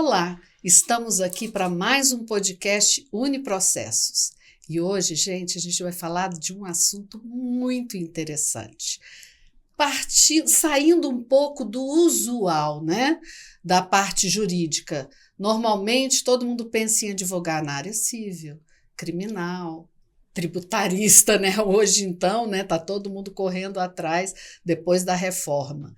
Olá, estamos aqui para mais um podcast Uniprocessos. E hoje, gente, a gente vai falar de um assunto muito interessante. Saindo um pouco do usual, né? Da parte jurídica. Normalmente, todo mundo pensa em advogar na área civil, criminal, tributarista, né? Hoje, então, né? Tá todo mundo correndo atrás depois da reforma.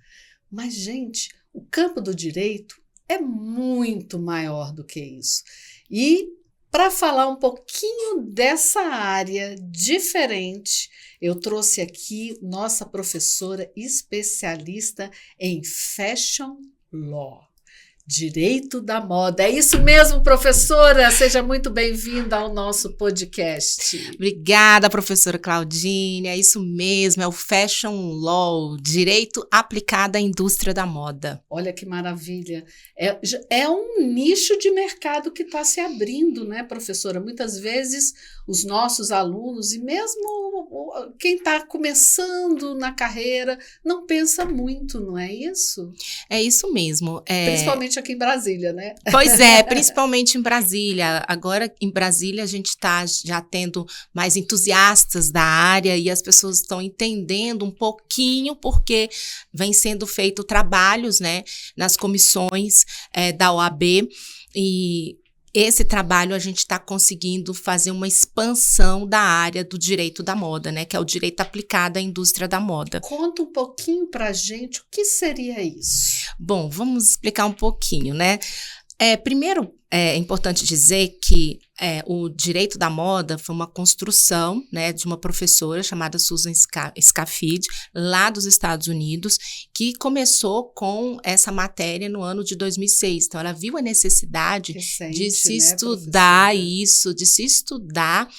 Mas, gente, o campo do direito é muito maior do que isso. E para falar um pouquinho dessa área diferente, eu trouxe aqui nossa professora especialista em Fashion Law, Direito da Moda. É isso mesmo, professora? Seja muito bem-vinda ao nosso podcast. Obrigada, professora Claudine. É isso mesmo, é o Fashion Law, Direito aplicado à indústria da moda. Olha que maravilha. É um nicho de mercado que está se abrindo, né, professora? Muitas vezes os nossos alunos, e mesmo quem está começando na carreira, não pensa muito, não é isso? É isso mesmo. Principalmente aqui em Brasília, né? Pois é, principalmente em Brasília. Agora, em Brasília, a gente está já tendo mais entusiastas da área e as pessoas estão entendendo um pouquinho porque vem sendo feito trabalhos, né, nas comissões da OAB e esse trabalho a gente está conseguindo fazer uma expansão da área do direito da moda, né, que é o direito aplicado à indústria da moda. Conta um pouquinho para a gente o que seria isso. Bom, vamos explicar um pouquinho, né? Primeiro, é importante dizer que o direito da moda foi uma construção, né, de uma professora chamada Susan Scafidi, lá dos Estados Unidos, que começou com essa matéria no ano de 2006. Então, ela viu a necessidade de se estudar isso, de se estudar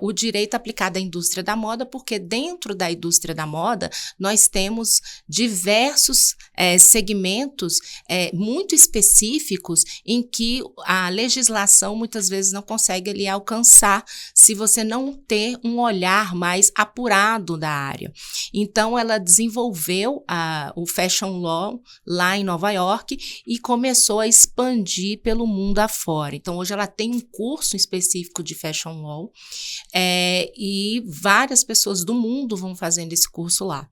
o direito aplicado à indústria da moda, porque dentro da indústria da moda nós temos diversos segmentos muito específicos em que a legislação muitas vezes não consegue ali alcançar se você não ter um olhar mais apurado da área. Então, ela desenvolveu o Fashion Law lá em Nova York e começou a expandir pelo mundo afora. Então, hoje ela tem um curso específico de Fashion Law, e várias pessoas do mundo vão fazendo esse curso lá.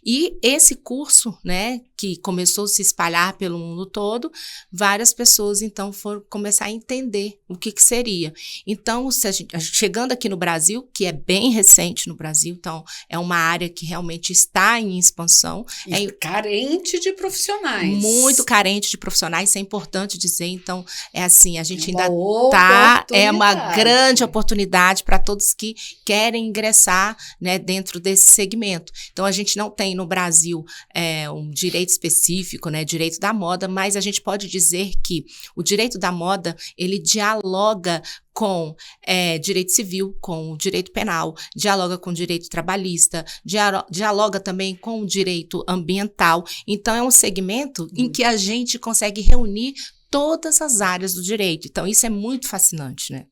E esse curso, né, que começou a se espalhar pelo mundo todo, várias pessoas, então, foram começar a entender o que seria. Então, chegando aqui no Brasil, que é bem recente no Brasil, então, é uma área que realmente está em expansão. E carente de profissionais. Muito carente de profissionais, isso é importante dizer. Então, a gente ainda é uma grande oportunidade para todos que querem ingressar, né, dentro desse segmento. Então, a gente não tem no Brasil um direito específico, né, direito da moda, mas a gente pode dizer que o direito da moda, ele dialoga com direito civil, com direito penal, dialoga com direito trabalhista, dialoga também com o direito ambiental. Então, é um segmento em que a gente consegue reunir todas as áreas do direito. Então, isso é muito fascinante, né?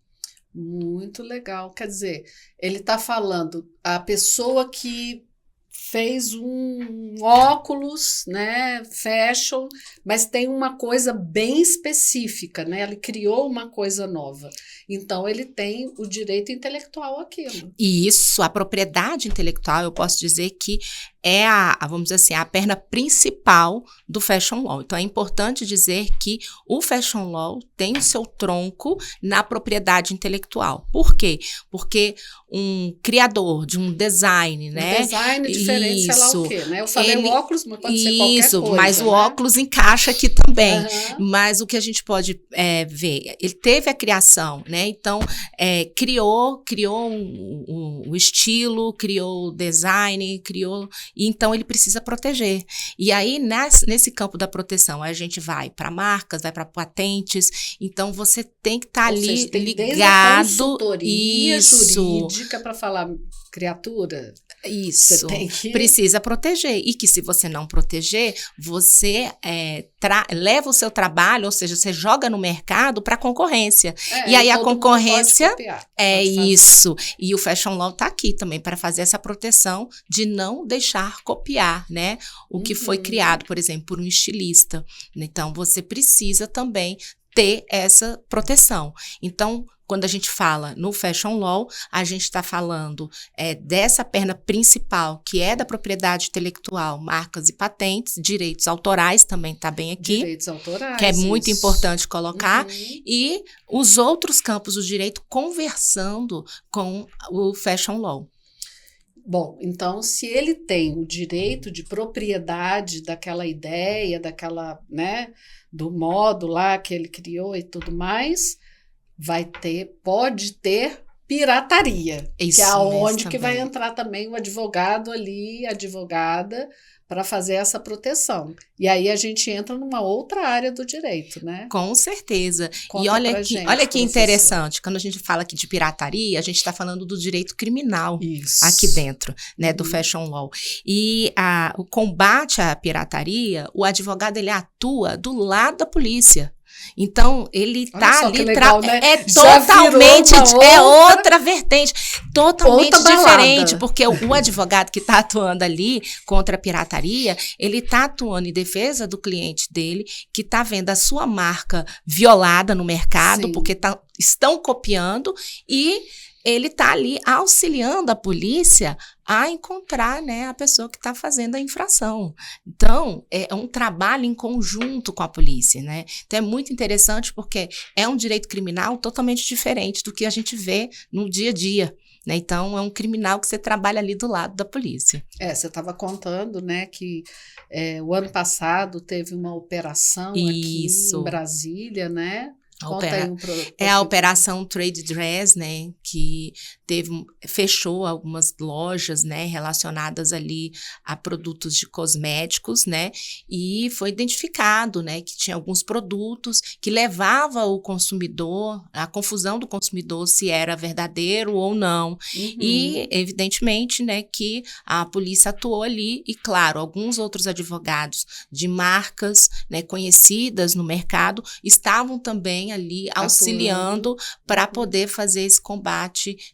Muito legal. Quer dizer, ele está falando, a pessoa que fez um óculos, né, fashion, mas tem uma coisa bem específica, né? Ele criou uma coisa nova. Então, ele tem o direito intelectual àquilo. Isso, a propriedade intelectual, eu posso dizer que é vamos dizer assim, a perna principal do Fashion Law. Então, é importante dizer que o Fashion Law tem o seu tronco na propriedade intelectual. Por quê? Porque um criador de um design, né? Um design diferente, sei lá o quê, né? Eu falei o óculos, mas pode ser qualquer coisa. Isso, mas né? o óculos encaixa aqui também. Mas o que a gente pode ver, ele teve a criação, né? Então, criou o estilo, criou o design, e então ele precisa proteger. E aí, nesse campo da proteção, a gente vai para marcas, vai para patentes, então você tem que estar ali ligado. Consultoria jurídica para falar criatura. Isso, precisa proteger. E que se você não proteger, você leva o seu trabalho, ou seja, você joga no mercado para concorrência. E aí a concorrência isso. E o Fashion Law está aqui também para fazer essa proteção de não deixar copiar, né? O que foi criado, por exemplo, por um estilista. Então, você precisa também ter essa proteção. Então, quando a gente fala no Fashion Law, a gente está falando dessa perna principal, que é da propriedade intelectual, marcas e patentes, direitos autorais também está bem aqui. Direitos autorais. Que é muito isso. importante colocar. E os outros campos do direito conversando com o Fashion Law. Bom, então, se ele tem o direito de propriedade daquela ideia, daquela, né, do modo lá que ele criou e tudo mais, pode ter pirataria, Isso que é aonde mesmo, que vai também. entrar também o advogado ali, a advogada, para fazer essa proteção. E aí a gente entra numa outra área do direito, né? Com certeza. Conta E olha pra aqui, gente, olha que professor. interessante, quando a gente fala aqui de pirataria, a gente está falando do direito criminal Isso. aqui dentro, né, do Fashion Law. E o combate à pirataria, o advogado ele atua do lado da polícia. Então, ele Olha tá só ali, que legal, né? Já totalmente, virou outra vertente, totalmente outra diferente, balada. porque o advogado que está atuando ali contra a pirataria, ele está atuando em defesa do cliente dele, que está vendo a sua marca violada no mercado, Sim. porque estão copiando, e ele está ali auxiliando a polícia a encontrar, né, a pessoa que está fazendo a infração. Então, é um trabalho em conjunto com a polícia, né? Então, é muito interessante porque é um direito criminal totalmente diferente do que a gente vê no dia a dia, né? Então, é um criminal que você trabalha ali do lado da polícia. Você estava contando, né, que o ano passado teve uma operação aqui em Brasília, né? Conta aí É a Operação Trade Dress, né, que fechou algumas lojas, né, relacionadas ali a produtos de cosméticos, né, e foi identificado, né, que tinha alguns produtos que levava o consumidor, a confusão do consumidor se era verdadeiro ou não. E, evidentemente, né, que a polícia atuou ali e, claro, alguns outros advogados de marcas, né, conhecidas no mercado estavam também ali auxiliando para poder fazer esse combate,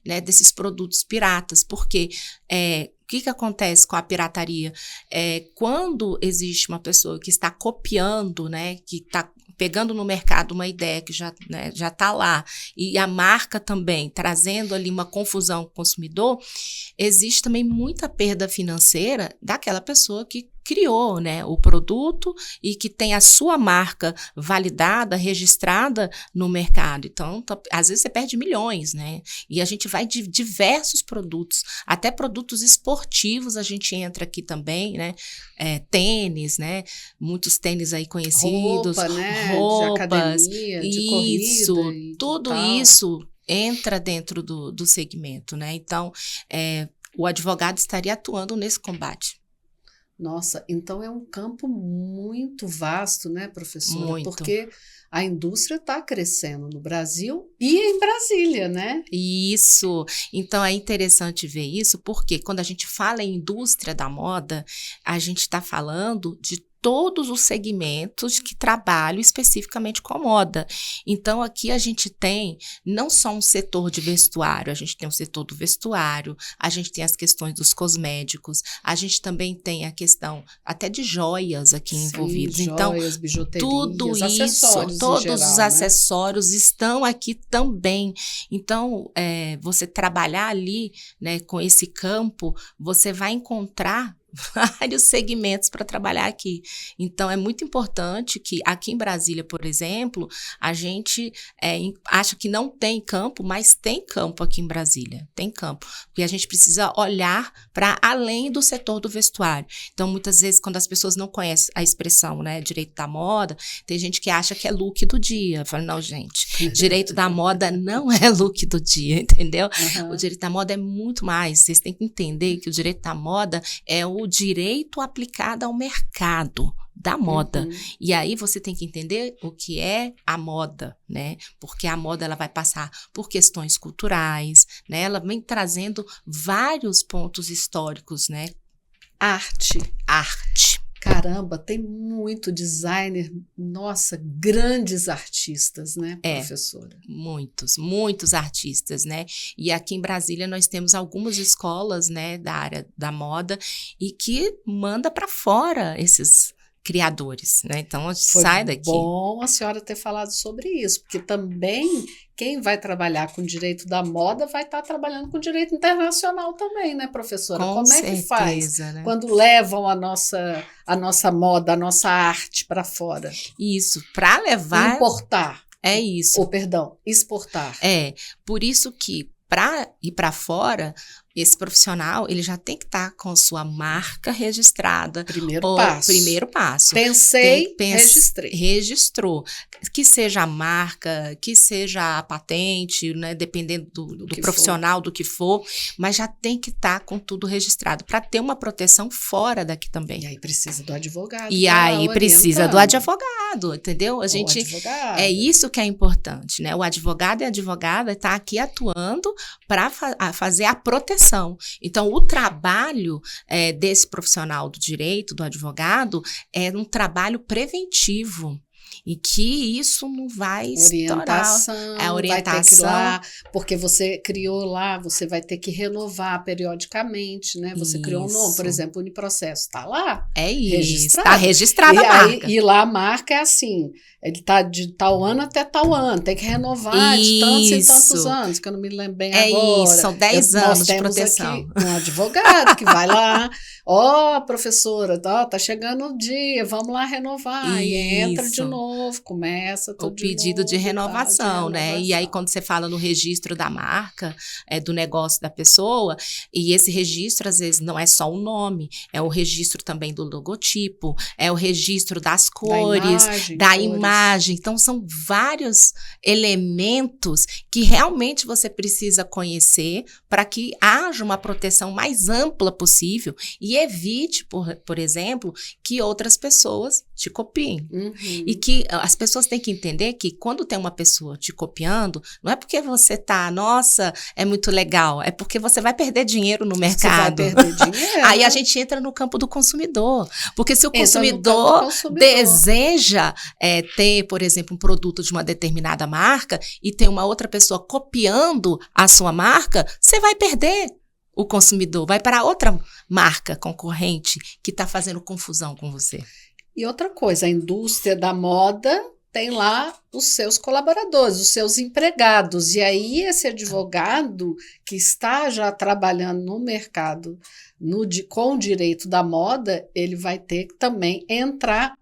né, desses produtos piratas, porque o que acontece com a pirataria? Quando existe uma pessoa que está copiando, né, que está pegando no mercado uma ideia que já está lá, e a marca também trazendo ali uma confusão com o consumidor, existe também muita perda financeira daquela pessoa que criou, né, o produto e que tem a sua marca validada, registrada no mercado. Então, às vezes você perde milhões, né? E a gente vai de diversos produtos, até produtos esportivos a gente entra aqui também, né? Tênis, né? Muitos tênis aí conhecidos. Roupa, né? Roupas, de academia, de corrida. E tudo tal. isso entra dentro do segmento, né? Então, o advogado estaria atuando nesse combate. Nossa, então é um campo muito vasto, né, professora? Muito. Porque a indústria está crescendo no Brasil e em Brasília, né? Isso. Então, é interessante ver isso, porque quando a gente fala em indústria da moda, a gente está falando de todos os segmentos que trabalham especificamente com a moda. Então, aqui a gente tem não só um setor de vestuário, a gente tem o setor do vestuário, a gente tem as questões dos cosméticos, a gente também tem a questão até de joias aqui envolvidas. Joias, então, bijuterias, tudo isso, acessórios todos em geral, os acessórios estão aqui também. Então, você trabalhar ali, né, com esse campo, você vai encontrar vários segmentos para trabalhar aqui. Então, é muito importante que aqui em Brasília, por exemplo, a gente acha que não tem campo, mas tem campo aqui em Brasília, tem campo, porque a gente precisa olhar para além do setor do vestuário. Então, muitas vezes, quando as pessoas não conhecem a expressão, né, direito da moda, tem gente que acha que é look do dia. Eu falo, não, gente, direito da moda não é look do dia, entendeu? O direito da moda é muito mais. Vocês têm que entender que o direito da moda é o direito aplicado ao mercado da moda. E aí você tem que entender o que é a moda, né? Porque a moda ela vai passar por questões culturais, né? Ela vem trazendo vários pontos históricos, né? Arte. Caramba, tem muito designer, nossa, grandes artistas, né, professora? Muitos artistas, né? E aqui em Brasília nós temos algumas escolas, né, da área da moda e que manda para fora criadores, né? Então, a gente Foi sai daqui. bom a senhora ter falado sobre isso, porque também quem vai trabalhar com direito da moda vai estar trabalhando com direito internacional também, né, professora? Com Como é certeza, que faz né? quando levam a nossa moda, a nossa arte para fora? Isso, para levar... Importar. É isso. Ou, perdão, exportar. Por isso que para ir para fora, esse profissional, ele já tem que estar com sua marca registrada. Primeiro passo. Primeiro passo. Pensei, registrei. Registrou. Que seja a marca, que seja a patente, né, dependendo do profissional, do que for, mas já tem que estar com tudo registrado, para ter uma proteção fora daqui também. E aí precisa do advogado. E aí precisa do advogado, entendeu? É isso que é importante, né? O advogado e a advogada tá aqui atuando para fazer a proteção. Então, o trabalho desse profissional do direito, do advogado, é um trabalho preventivo. E que isso não vai estourar. A orientação. Vai ter que ir lá, porque você criou lá, você vai ter que renovar periodicamente, né? Você criou um nome, por exemplo, o Uniprocesso, está lá. É isso, está registrada a marca. E lá a marca é assim, ele está de tal ano até tal ano, tem que renovar de tantos e tantos anos, que eu não me lembro bem agora. Isso, são 10 anos de proteção. Nós temos aqui um advogado que vai lá, professora, tá chegando o dia, vamos lá renovar, e entra de novo. Começa tudo o pedido de renovação, né? E aí, quando você fala no registro da marca, do negócio da pessoa, e esse registro, às vezes, não é só o nome, é o registro também do logotipo, é o registro das cores, da imagem. Então, são vários elementos que realmente você precisa conhecer para que haja uma proteção mais ampla possível e evite, por exemplo, que outras pessoas te copiem. Uhum. E que as pessoas têm que entender que quando tem uma pessoa te copiando, não é porque você tá, nossa, é muito legal, é porque você vai perder dinheiro no mercado. Você vai perder dinheiro. Aí a gente entra no campo do consumidor. Porque se o consumidor deseja ter, por exemplo, um produto de uma determinada marca e tem uma outra pessoa copiando a sua marca, você vai perder. O consumidor vai para outra marca concorrente que está fazendo confusão com você. E outra coisa, a indústria da moda tem lá os seus colaboradores, os seus empregados. E aí esse advogado que está já trabalhando no mercado com o direito da moda, ele vai ter que também entrar,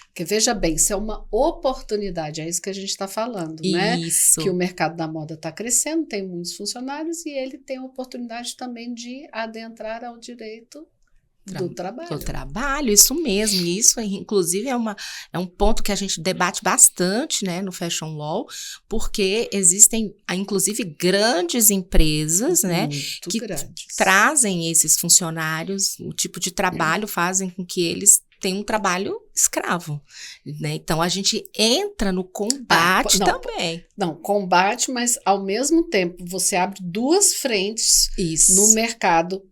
porque veja bem, isso é uma oportunidade, é isso que a gente está falando, né? Isso. Que o mercado da moda está crescendo, tem muitos funcionários e ele tem a oportunidade também de adentrar ao direito do trabalho, isso mesmo. E isso, inclusive, é um ponto que a gente debate bastante, né, no Fashion Law, porque existem, inclusive, grandes empresas, né, que trazem esses funcionários, o tipo de trabalho fazem com que eles tenham um trabalho escravo, né? Então, a gente entra no combate também. Não, combate, mas, ao mesmo tempo, você abre duas frentes no mercado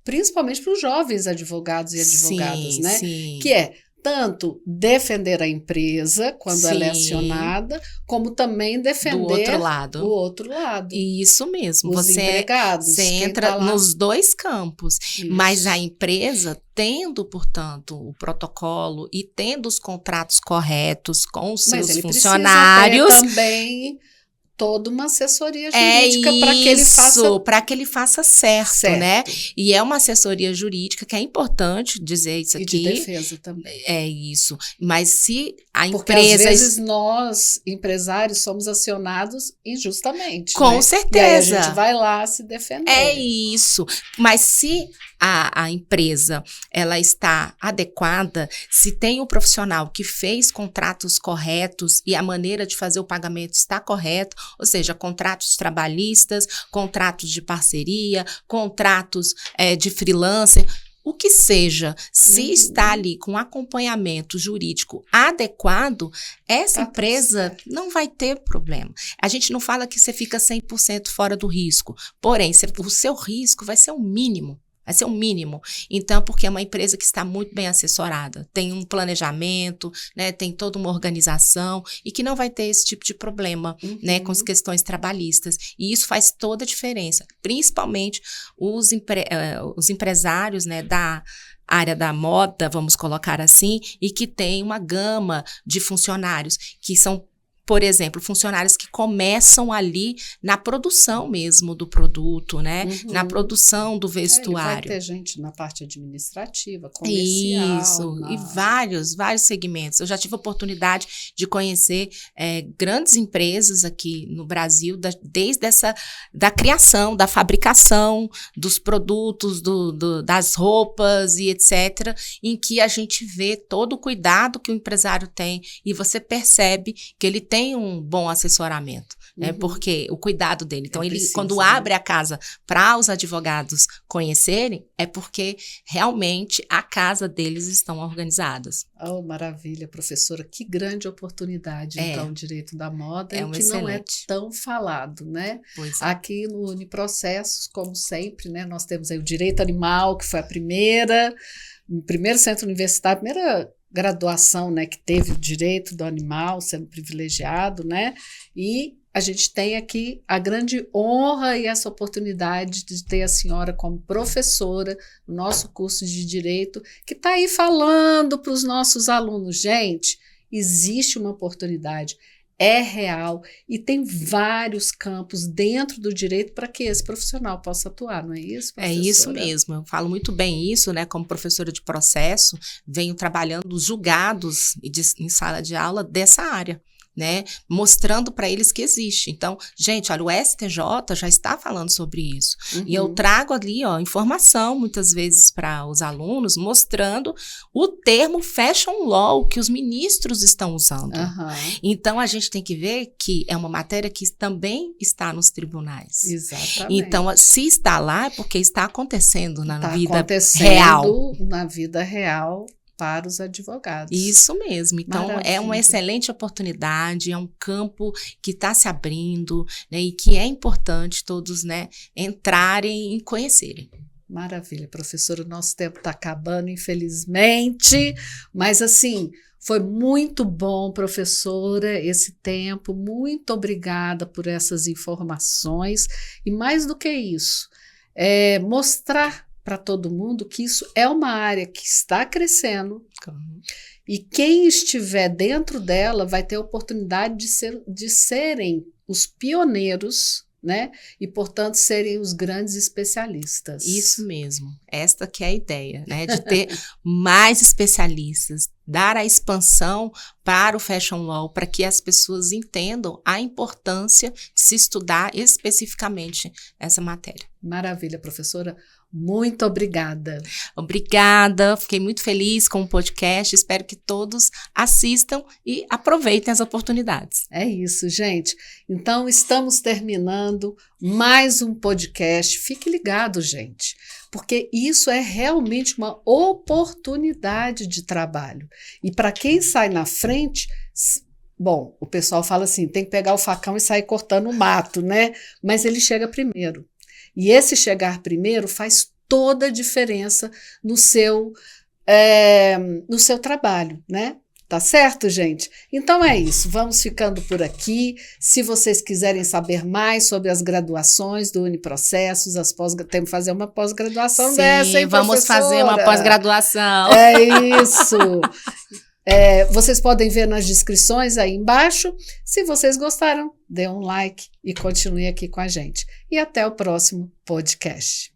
principalmente para os jovens advogados e advogadas, né? Sim. Que é tanto defender a empresa quando ela é acionada, como também defender o outro lado. Isso mesmo. Os empregados. Você entra nos dois campos. Isso. Mas a empresa, tendo, portanto, o protocolo e tendo os contratos corretos com os seus funcionários... Mas ele precisa ter também toda uma assessoria jurídica para que ele faça certo, né? E é uma assessoria jurídica que é importante dizer isso aqui. E de defesa também. É isso. Mas se a empresa... Porque às vezes nós, empresários, somos acionados injustamente. Com certeza. E aí a gente vai lá se defender. É isso. Mas se a empresa ela está adequada, se tem um profissional que fez contratos corretos e a maneira de fazer o pagamento está correta, ou seja, contratos trabalhistas, contratos de parceria, contratos de freelancer, o que seja, se está ali com acompanhamento jurídico adequado, essa empresa não vai ter problema. A gente não fala que você fica 100% fora do risco, porém, o seu risco vai ser o mínimo. Vai ser o mínimo. Então, porque é uma empresa que está muito bem assessorada, tem um planejamento, né, tem toda uma organização e que não vai ter esse tipo de problema, né, com as questões trabalhistas. E isso faz toda a diferença, principalmente os empresários, né, área da moda, vamos colocar assim, e que tem uma gama de funcionários que são, por exemplo, funcionários que começam ali na produção mesmo do produto, né? Na produção do vestuário. Vai ter gente na parte administrativa, comercial. Isso, e vários segmentos. Eu já tive a oportunidade de conhecer grandes empresas aqui no Brasil, desde da criação, da fabricação dos produtos, das roupas e etc., em que a gente vê todo o cuidado que o empresário tem e você percebe que ele tem um bom assessoramento, né? Porque o cuidado dele. Então, ele, quando abre a casa para os advogados conhecerem, é porque realmente a casa deles estão organizadas. Oh, maravilha, professora. Que grande oportunidade, então, o direito da moda, e que não é tão falado, né? Aqui no Uniprocessos, como sempre, né, nós temos aí o direito animal, que foi o primeiro centro universitário, a primeira graduação, né, que teve o direito do animal sendo privilegiado, né, e a gente tem aqui a grande honra e essa oportunidade de ter a senhora como professora no nosso curso de Direito, que está aí falando para os nossos alunos, gente, existe uma oportunidade, é real e tem vários campos dentro do direito para que esse profissional possa atuar, não é isso, professora? É isso mesmo, eu falo muito bem isso, né, como professora de processo, venho trabalhando julgados em sala de aula dessa área, né, mostrando para eles que existe. Então, gente, olha, o STJ já está falando sobre isso. E eu trago ali, ó, informação, muitas vezes, para os alunos, mostrando o termo fashion law que os ministros estão usando. Então, a gente tem que ver que é uma matéria que também está nos tribunais. Exatamente. Então, se está lá, é porque está acontecendo na vida real. Na vida real, para os advogados. Isso mesmo. Então, é uma excelente oportunidade, é um campo que está se abrindo, né, e que é importante todos, né, entrarem e conhecerem. Maravilha, professora. O nosso tempo está acabando, infelizmente, mas assim, foi muito bom, professora, esse tempo. Muito obrigada por essas informações e, mais do que isso, mostrar para todo mundo que isso é uma área que está crescendo e quem estiver dentro dela vai ter a oportunidade de serem os pioneiros, né? E, portanto, serem os grandes especialistas. Isso mesmo. Esta que é a ideia, né? De ter mais especialistas, dar a expansão para o Fashion Law, para que as pessoas entendam a importância de se estudar especificamente essa matéria. Maravilha, professora. Muito obrigada. Obrigada, fiquei muito feliz com o podcast, espero que todos assistam e aproveitem as oportunidades. É isso, gente. Então, estamos terminando mais um podcast. Fique ligado, gente, porque isso é realmente uma oportunidade de trabalho. E para quem sai na frente, bom, o pessoal fala assim, tem que pegar o facão e sair cortando o mato, né? Mas ele chega primeiro. E esse chegar primeiro faz toda a diferença no seu trabalho, né? Tá certo, gente? Então é isso, vamos ficando por aqui. Se vocês quiserem saber mais sobre as graduações do Uniprocessos, temos que fazer uma pós-graduação dessa, hein, vamos professora? fazer uma pós-graduação. É isso. Vocês podem ver nas descrições aí embaixo. Se vocês gostaram, dê um like e continue aqui com a gente. E até o próximo podcast.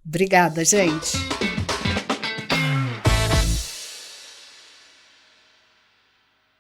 Obrigada, gente!